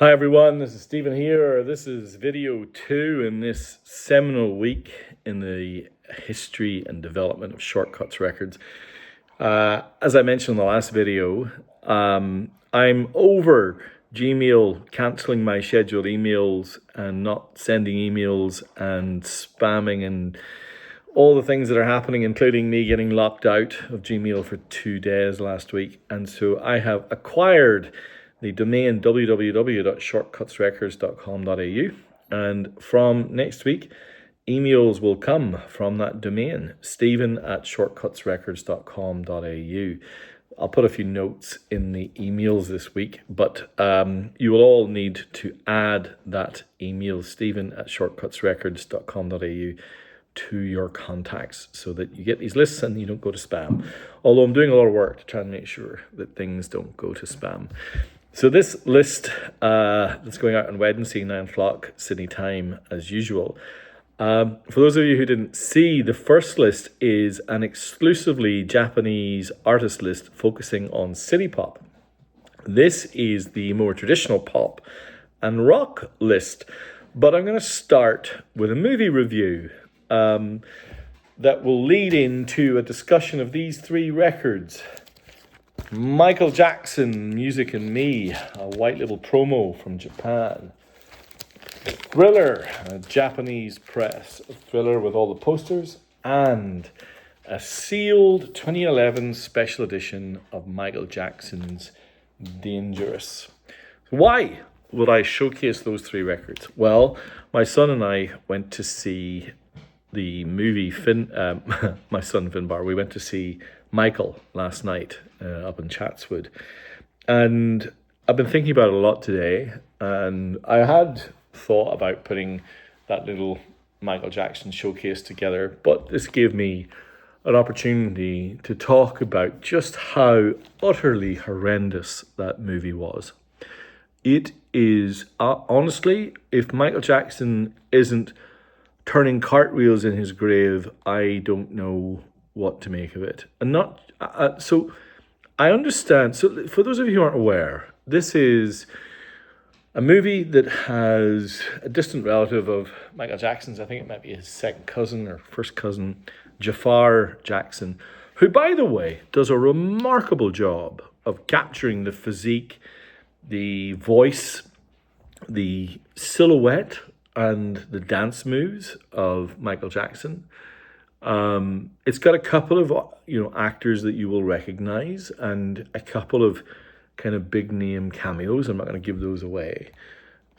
Hi everyone, this is Stephen here. This is video 2 in this seminal week in the history and development of Shortcuts Records. As I mentioned in the last video, I'm over Gmail cancelling my scheduled emails and not sending emails and spamming and all the things that are happening, including me getting locked out of Gmail for 2 days last week. And so I have acquired the domain www.shortcutsrecords.com.au, and from next week, emails will come from that domain, stephen@shortcutsrecords.com.au. I'll put a few notes in the emails this week, but you will all need to add that email, stephen@shortcutsrecords.com.au, to your contacts so that you get these lists and you don't go to spam. Although I'm doing a lot of work to try and make sure that things don't go to spam. So this list that's going out on Wednesday, 9 o'clock Sydney time, as usual. For those of you who didn't see, the first list is an exclusively Japanese artist list focusing on city pop. This is the more traditional pop and rock list. But I'm going to start with a movie review that will lead into a discussion of these three records. Michael Jackson, Music and Me, a white label promo from Japan. Thriller, a Japanese press, a Thriller with all the posters, and a sealed 2011 special edition of Michael Jackson's Dangerous. Why would I showcase those three records? Well, my son and I went to see the movie my son Finbar, we went to see Michael last night up in Chatswood, and I've been thinking about it a lot today, and I had thought about putting that little Michael Jackson showcase together, but this gave me an opportunity to talk about just how utterly horrendous that movie was. It is, honestly, if Michael Jackson isn't turning cartwheels in his grave, I don't know what to make of it. And not so I understand. So for those of you who aren't aware, this is a movie that has a distant relative of Michael Jackson's. I think it might be his second cousin or first cousin, Jafar Jackson, who, by the way, does a remarkable job of capturing the physique, the voice, the silhouette, and the dance moves of Michael Jackson. It's got a couple of actors that you will recognize and a couple of kind of big name cameos. I'm not going to give those away,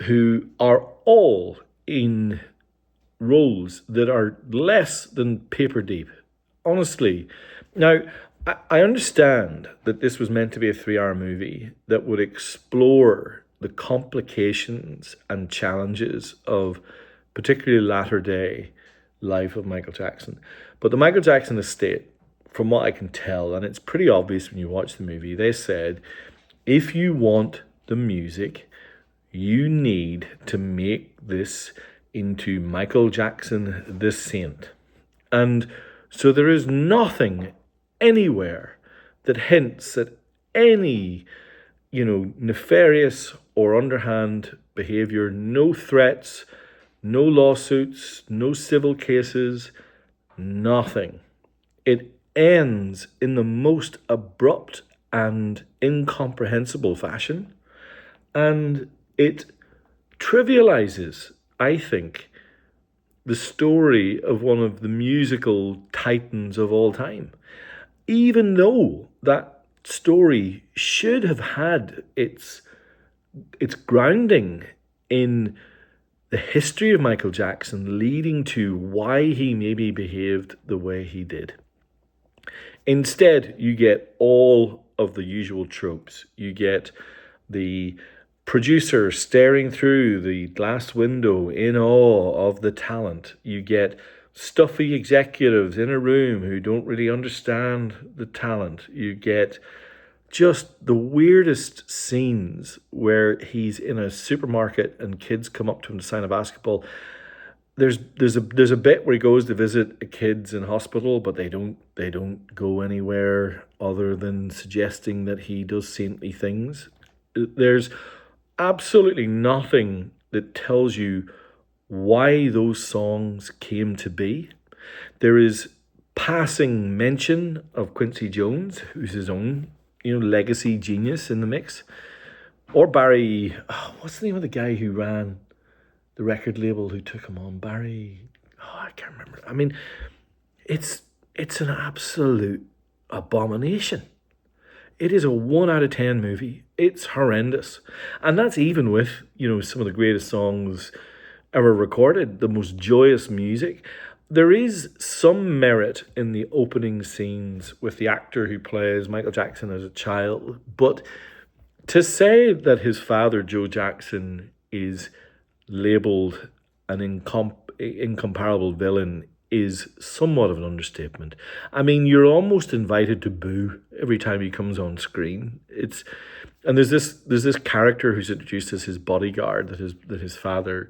who are all in roles that are less than paper deep. Honestly, now I understand that this was meant to be a 3-hour movie that would explore the complications and challenges of particularly latter day life of Michael Jackson. But the Michael Jackson estate, from what I can tell, and it's pretty obvious when you watch the movie, they said, if you want the music, you need to make this into Michael Jackson the Saint. And so there is nothing anywhere that hints at any, nefarious or underhand behavior, no threats, no lawsuits, no civil cases, nothing. It ends in the most abrupt and incomprehensible fashion, and it trivializes, I think, the story of one of the musical titans of all time, even though that story should have had its grounding in the history of Michael Jackson, leading to why he maybe behaved the way he did. Instead, you get all of the usual tropes. You get the producer staring through the glass window in awe of the talent. You get stuffy executives in a room who don't really understand the talent. You get just the weirdest scenes where he's in a supermarket and kids come up to him to sign a basketball. There's a bit where he goes to visit kids in hospital, but they don't go anywhere other than suggesting that he does saintly things. There's absolutely nothing that tells you why those songs came to be. There is passing mention of Quincy Jones, who's his own, legacy genius in the mix, or Barry. Oh, what's the name of the guy who ran the record label who took him on? Barry. Oh, I can't remember. I mean, it's an absolute abomination. It is a 1 out of 10 movie. It's horrendous. And that's even with, some of the greatest songs ever recorded, the most joyous music. There is some merit in the opening scenes with the actor who plays Michael Jackson as a child. But to say that his father, Joe Jackson, is labeled an incomparable villain is somewhat of an understatement. I mean, you're almost invited to boo every time he comes on screen. And there's this character who's introduced as his bodyguard that his father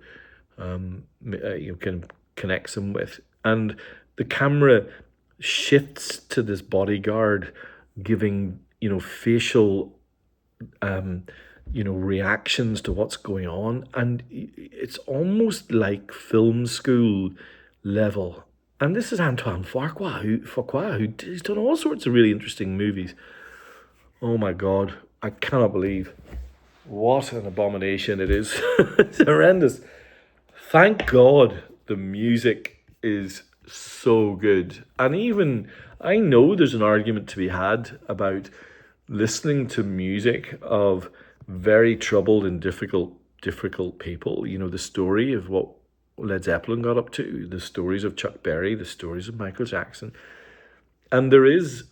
connects him with, and the camera shifts to this bodyguard giving facial reactions to what's going on, and it's almost like film school level. And this is Antoine Fuqua, who's done all sorts of really interesting movies. Oh my God, I cannot believe what an abomination it is. It's horrendous. Thank God the music is so good. And even, I know there's an argument to be had about listening to music of very troubled and difficult people. The story of what Led Zeppelin got up to, the stories of Chuck Berry, the stories of Michael Jackson. And there is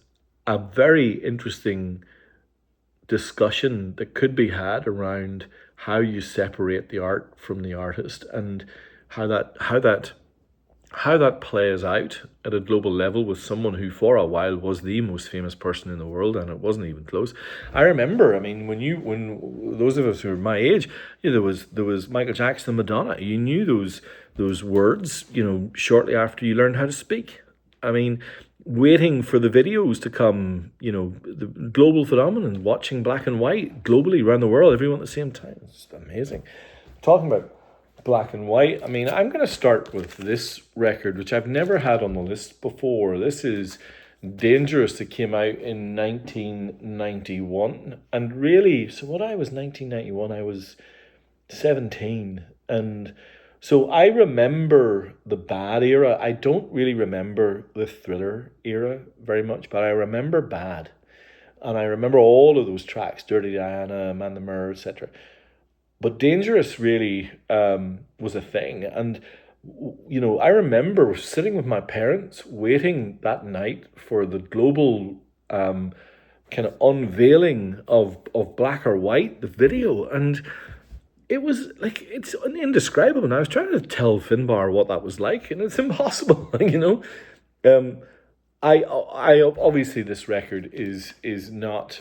a very interesting discussion that could be had around how you separate the art from the artist, and how that plays out at a global level with someone who for a while was the most famous person in the world, and it wasn't even close. I remember, I mean, when those of us who are my age, there was Michael Jackson and Madonna. You knew those words, shortly after you learned how to speak. I mean, waiting for the videos to come, the global phenomenon, watching black and white globally around the world, everyone at the same time. It's amazing. Talking about black and white, I mean, I'm going to start with this record, which I've never had on the list before. This is Dangerous. It came out in 1991. And really, so what I was 1991, I was 17. And so I remember the Bad era. I don't really remember the Thriller era very much, but I remember Bad. And I remember all of those tracks, Dirty Diana, Man the Mirror, etc. But Dangerous really was a thing. And, I remember sitting with my parents waiting that night for the global kind of unveiling of Black or White, the video. And it was like, it's indescribable. And I was trying to tell Finbar what that was like, and it's impossible, I obviously, this record is not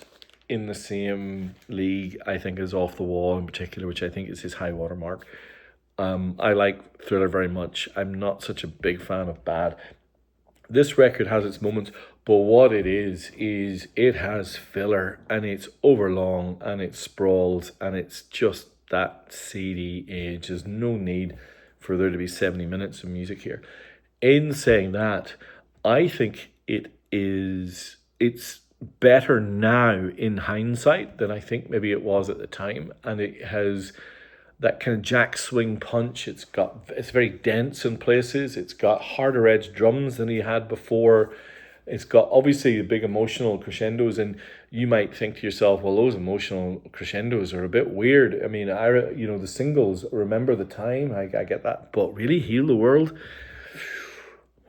in the same league, I think, as Off the Wall in particular, which I think is his high watermark. I like Thriller very much. I'm not such a big fan of Bad. This record has its moments, but what it is it has filler, and it's overlong, and it sprawls, and it's just that seedy age. There's no need for there to be 70 minutes of music here. In saying that, I think it's better now in hindsight than I think maybe it was at the time, and it has that kind of jack swing punch. It's very dense in places. It's got harder edged drums than he had before. It's got obviously big emotional crescendos, and you might think to yourself, well, those emotional crescendos are a bit weird. I mean, the singles, Remember the Time, I get that, but really, Heal the World,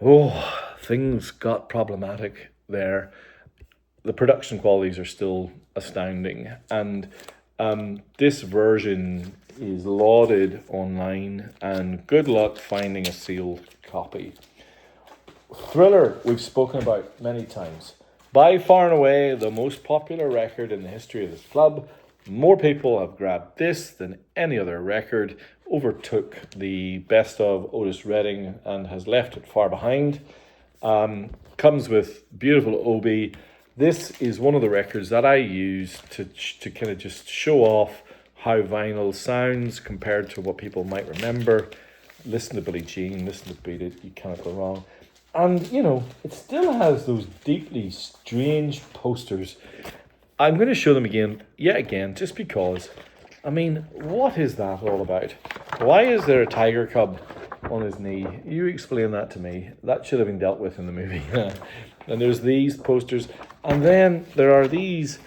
oh, things got problematic there. The production qualities are still astounding, and this version is lauded online, and good luck finding a sealed copy. Thriller, we've spoken about many times. By far and away, the most popular record in the history of this club. More people have grabbed this than any other record. Overtook the best of Otis Redding and has left it far behind. Comes with beautiful Obi. This is one of the records that I use to kind of just show off how vinyl sounds compared to what people might remember. Listen to Billie Jean, listen to Beat It, you can't go wrong. And, it still has those deeply strange posters. I'm going to show them yet again, just because, what is that all about? Why is there a tiger cub on his knee? You explain that to me. That should have been dealt with in the movie. And there's these posters. And then there are these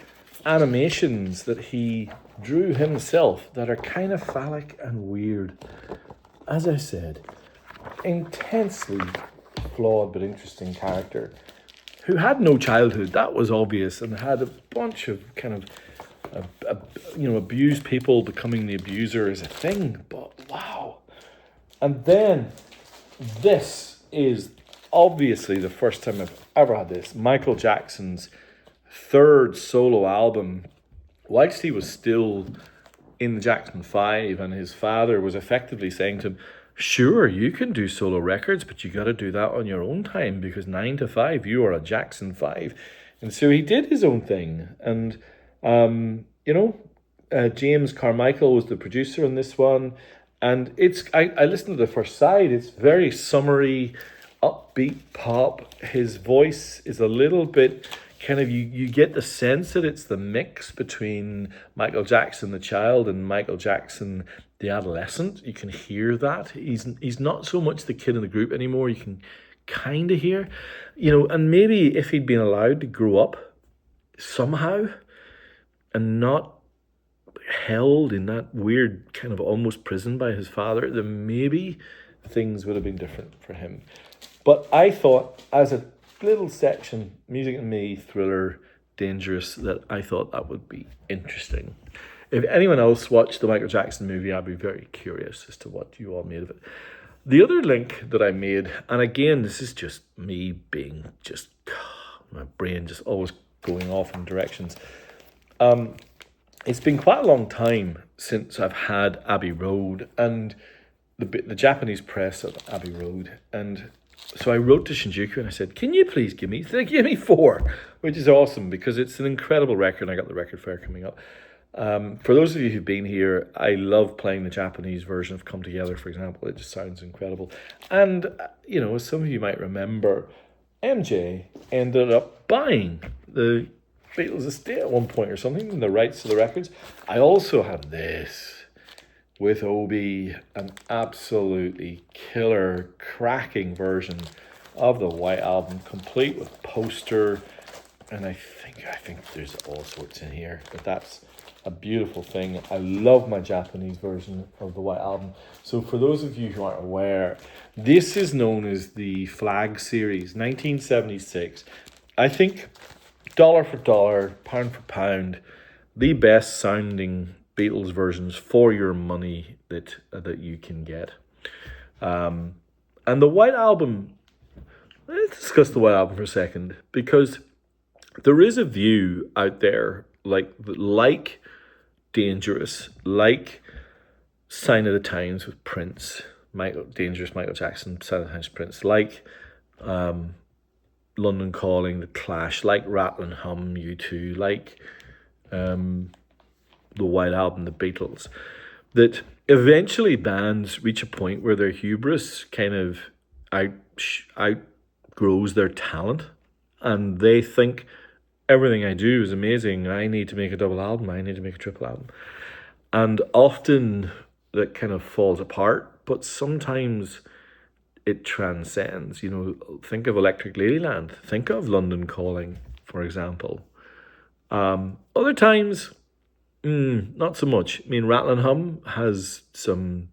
animations that he drew himself that are kind of phallic and weird. As I said, intensely flawed but interesting character who had no childhood, that was obvious, and had a bunch of kind of abused people. Becoming the abuser is a thing, but wow. And then this is obviously the first time I've ever had this. Michael Jackson's third solo album, whilst he was still in the Jackson 5, and his father was effectively saying to him, sure, you can do solo records, but you got to do that on your own time, because 9 to 5, you are a Jackson 5. And so he did his own thing. And, James Carmichael was the producer on this one. And I listened to the first side. It's very summery, upbeat pop. His voice is a little bit kind of, you get the sense that it's the mix between Michael Jackson the child and Michael Jackson the adolescent. You can hear that. He's not so much the kid in the group anymore. You can kind of hear, and maybe if he'd been allowed to grow up somehow and not held in that weird kind of almost prison by his father, then maybe things would have been different for him. But I thought, as a little section, Music and Me, Thriller, Dangerous, that I thought that would be interesting. If anyone else watched the Michael Jackson movie, I'd be very curious as to what you all made of it. The other link that I made, and again, this is just me being just, my brain just always going off in directions. It's been quite a long time since I've had Abbey Road and the Japanese press of Abbey Road. And so I wrote to Shinjuku and I said, can you please give me 4, which is awesome because it's an incredible record. I got the record fair coming up. For those of you who've been here, I love playing the Japanese version of Come Together, for example. It just sounds incredible. And, as some of you might remember, MJ ended up buying the Beatles estate at one point or something, and the rights to the records. I also have this with Obi, an absolutely killer, cracking version of the White Album, complete with poster, and I think there's all sorts in here, but that's a beautiful thing. I love my Japanese version of the White Album. So for those of you who aren't aware, this is known as the Flag Series, 1976. I think dollar for dollar, pound for pound, the best sounding Beatles versions for your money that you can get. And the White Album, let's discuss the White Album for a second, because there is a view out there like Dangerous, like Sign of the Times with Prince, Dangerous, Michael Jackson, Sign of the Times, Prince, like London Calling, The Clash, like Rattle and Hum, U2, like the White Album, The Beatles, that eventually bands reach a point where their hubris kind of outgrows their talent, and they think, everything I do is amazing. I need to make a double album. I need to make a triple album. And often that kind of falls apart, but sometimes it transcends. Think of Electric Ladyland. Think of London Calling, for example. Other times, not so much. Rattle and Hum has some,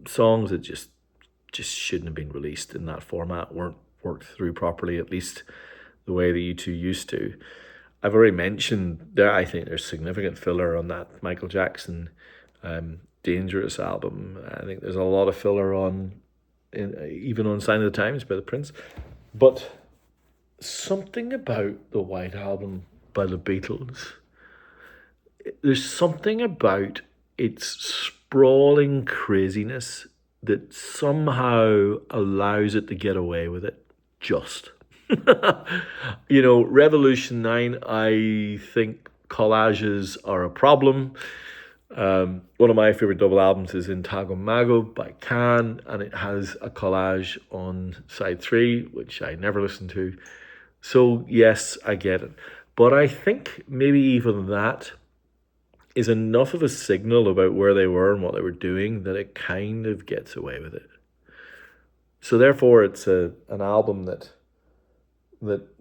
songs that just shouldn't have been released in that format, weren't worked through properly, at least the way that U2 used to. I've already mentioned there, I think there's significant filler on that Michael Jackson Dangerous album. I think there's a lot of filler even on Sign of the Times by the Prince. But something about the White Album by the Beatles, there's something about its sprawling craziness that somehow allows it to get away with it, just. Revolution 9, I think collages are a problem. One of my favorite double albums is Intago Mago by Can, and it has a collage on side 3, which I never listened to. So, yes, I get it. But I think maybe even that is enough of a signal about where they were and what they were doing that it kind of gets away with it. So therefore, it's an album that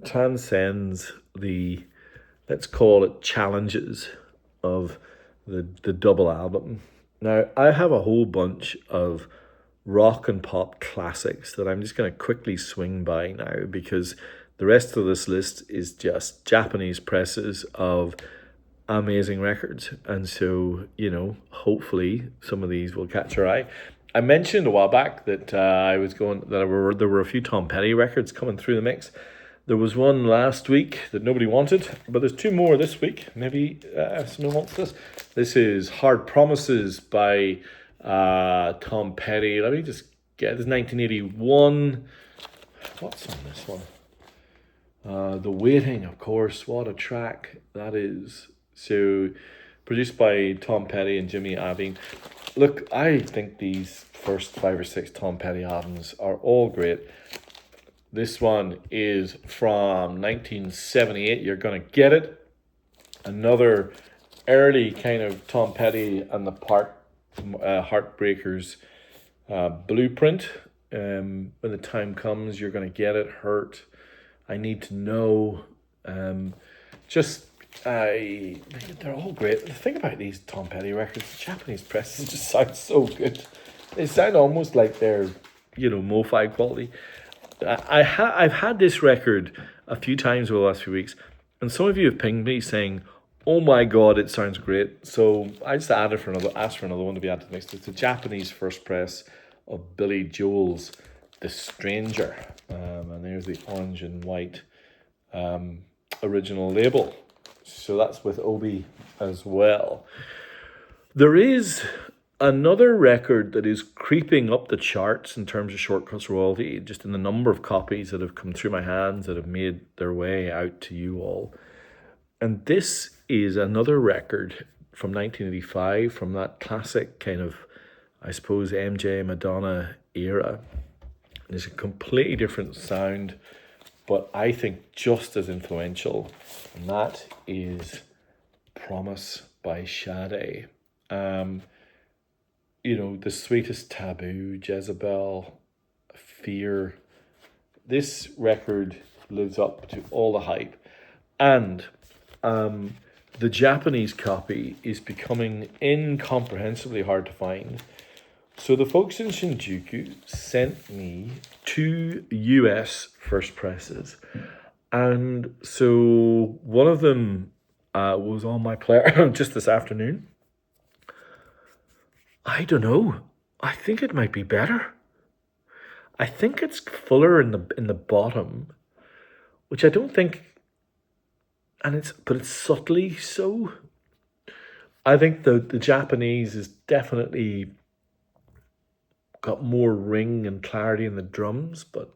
transcends the, let's call it, challenges of the double album. Now, I have a whole bunch of rock and pop classics that I'm just going to quickly swing by now, because the rest of this list is just Japanese presses of amazing records. And so, hopefully some of these will catch your eye. I mentioned a while back that there were a few Tom Petty records coming through the mix. There was one last week that nobody wanted, but there's 2 more this week. Maybe someone wants this. This is Hard Promises by Tom Petty. Let me just get this. 1981. What's on this one? The Waiting, of course. What a track that is. So, produced by Tom Petty and Jimmy Iovine. Look, I think these first 5 or 6 Tom Petty albums are all great. This one is from 1978. You're going to get it. Another early kind of Tom Petty and the Heartbreakers blueprint. When the time comes, you're going to get it. Hurt. I Need to Know. They're all great. The thing about these Tom Petty records, the Japanese presses just sound so good. They sound almost like they're, mo-fi quality. I've had this record a few times over the last few weeks, and some of you have pinged me saying, "Oh my God, it sounds great." So I just asked for another one to be added to the mix. It's a Japanese first press of Billy Joel's "The Stranger," and there's the orange and white original label. So that's with Obi as well. There is another record that is creeping up the charts in terms of Shortcuts royalty, just in the number of copies that have come through my hands that have made their way out to you all. And this is another record from 1985, from that classic kind of, I suppose, MJ Madonna era. There's a completely different sound, but I think just as influential, and that is Promise by Sade. The Sweetest Taboo, Jezebel, Fear. This record lives up to all the hype. And the Japanese copy is becoming incomprehensibly hard to find. So the folks in Shinjuku sent me 2 US first presses. And so one of them was on my player just this afternoon. I don't know. I think it might be better. I think it's fuller in the bottom, which I don't think, but it's subtly so. I think the Japanese is definitely got more ring and clarity in the drums, but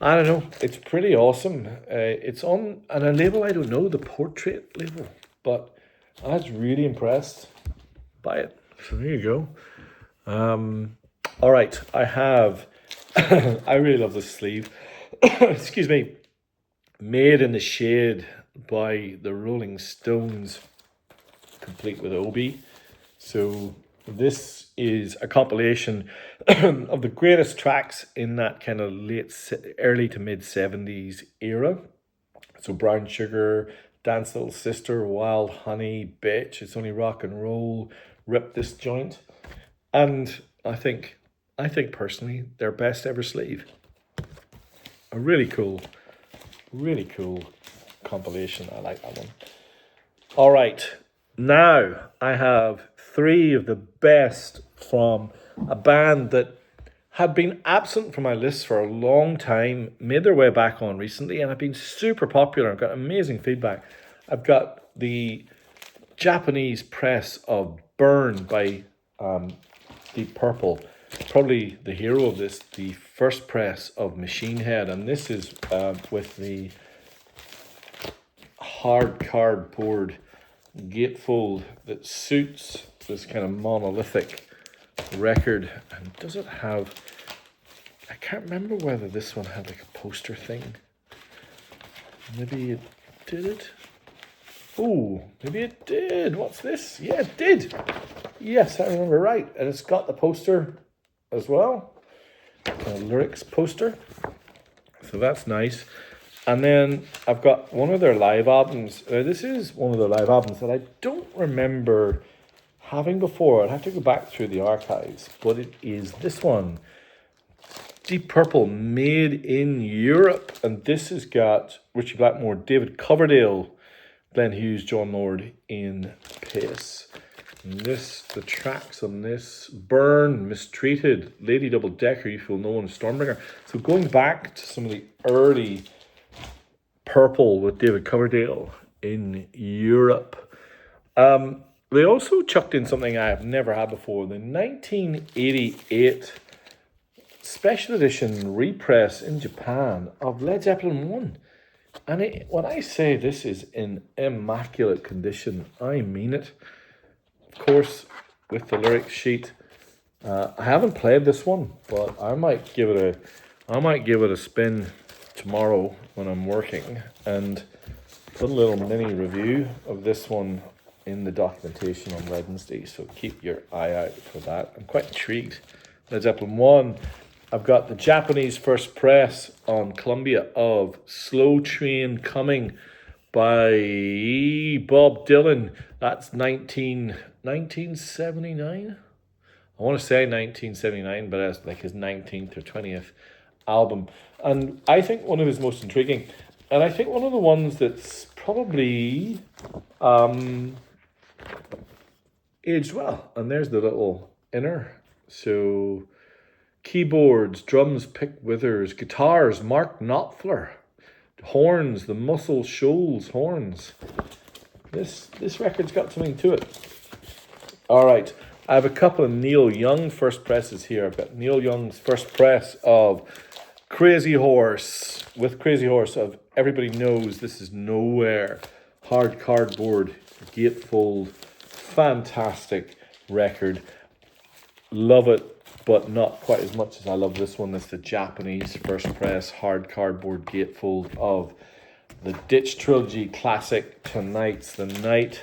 I don't know. It's pretty awesome. It's on a label I don't know, the Portrait label, but I was really impressed by it. So there you go. All right, I have. I really love this sleeve. Excuse me. Made in the Shade by the Rolling Stones, complete with Obi. So this is a compilation of the greatest tracks in that kind of early to mid 70s era. So Brown Sugar, Dance Little Sister, Wild Honey, Bitch, It's Only Rock and Roll, Rip This Joint. And I think personally, their best ever sleeve. A really cool compilation. I like that one. All right, now I have 3 of the best from a band that had been absent from my list for a long time, made their way back on recently, and have been super popular. I've got amazing feedback. I've got the Japanese press of Burn by Deep Purple. probably the hero of this, the first press of Machine Head, and this is with the hard cardboard gatefold that suits this kind of monolithic record. And does it have, I can't remember whether this one had like a poster thing. Maybe it did it. Oh, maybe it did. What's this? Yeah, it did. Yes, I remember right. And it's got the poster as well. A lyrics poster. So that's nice. And then I've got one of their live albums. This is one of their live albums that I don't remember having before. I'd have to go back through the archives. But it is this one. Deep Purple, made in Europe. And this has got Richie Blackmore, David Coverdale, Glenn Hughes, John Lord in Pace. And this, the tracks on this: Burn, Mistreated, Lady Double Decker, You Feel No One, Stormbringer. So going back to some of the early Purple with David Coverdale in Europe. They also chucked in something I have never had before, the 1988 special edition repress in Japan of Led Zeppelin 1. And when I say this is in immaculate condition, I mean it. Of course, with the lyric sheet. I haven't played this one, but I might give it a spin tomorrow when I'm working and put a little mini review of this one in the documentation on Wednesday. So keep your eye out for that. I'm quite intrigued. Led Zeppelin 1. I've got the Japanese first press on Columbia of Slow Train Coming by Bob Dylan. That's 1979. I want to say 1979, but it's like his 19th or 20th album. And I think one of his most intriguing, and I think one of the ones that's probably aged well. And there's the little inner. So keyboards, drums, Pick Withers, guitars, Mark Knopfler, horns, the Muscle Shoals horns. This record's got something to it. All right, I have a couple of Neil Young first presses here. I've got Neil Young's first press of Crazy Horse, with Crazy Horse of Everybody Knows This Is Nowhere, hard cardboard, gatefold, fantastic record. Love it, but not quite as much as I love this one. That's the Japanese first press, hard cardboard gatefold of the Ditch Trilogy classic, Tonight's the Night.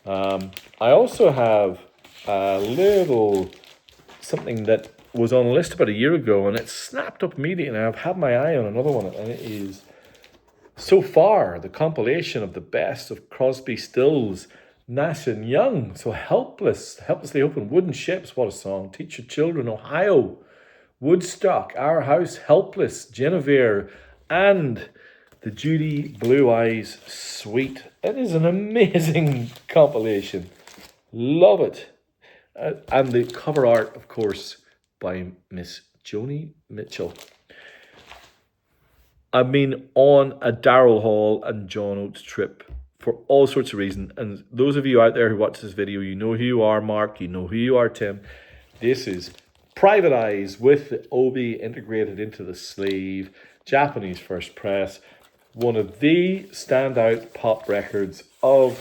I also have a little something that was on a list about a year ago, and it snapped up immediately, and I've had my eye on another one, and it is so far the compilation of the best of Crosby, Stills, Nash and Young. So Helplessly Open, Wooden Ships, what a song, Teach Your Children, Ohio, Woodstock, Our House, Helpless, Genevieve, and the Judy Blue Eyes Suite. It is an amazing compilation. Love it. And the cover art, of course, by Miss Joni Mitchell. I've been on a Daryl Hall and John Oates trip for all sorts of reasons. And those of you out there who watch this video, you know who you are, Mark. You know who you are, Tim. This is Private Eyes with the obi integrated into the sleeve. Japanese first press. One of the standout pop records of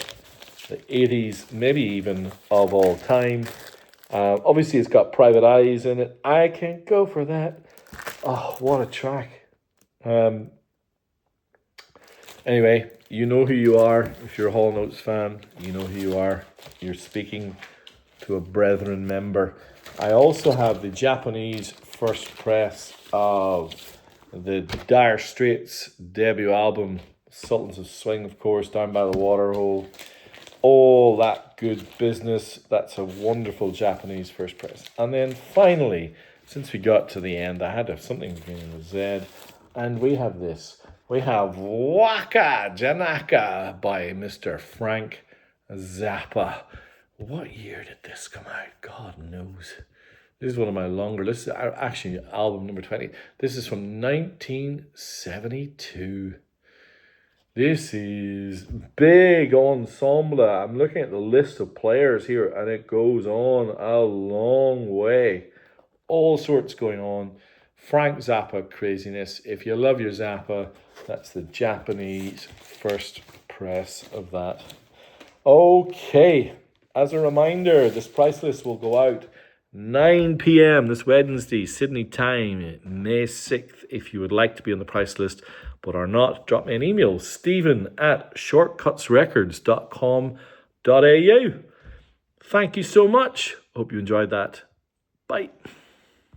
the 80s, maybe even of all time. Obviously, it's got Private Eyes in it. I Can't Go For That. Oh, what a track. Anyway, you know who you are. If you're a Hall & Oates fan, you know who you are. You're speaking to a brethren member. I also have the Japanese first press of the Dire Straits debut album, Sultans of Swing, of course, Down by the Waterhole. All that good business. That's a wonderful Japanese first press. And then finally, since we got to the end, I had to have something beginning with Z. And we have this. We have Waka Janaka by Mr. Frank Zappa. What year did this come out? God knows. This is one of my longer. This is actually album number 20. This is from 1972. This is big ensemble. I'm looking at the list of players here, and it goes on a long way. all sorts going on. Frank Zappa craziness. If you love your Zappa, that's the Japanese first press of that. Okay, as a reminder, this price list will go out 9 p.m. this Wednesday, Sydney time, May 6th. If you would like to be on the price list but are not, drop me an email, stephen@shortcutsrecords.com.au. Thank you so much. Hope you enjoyed that. Bye.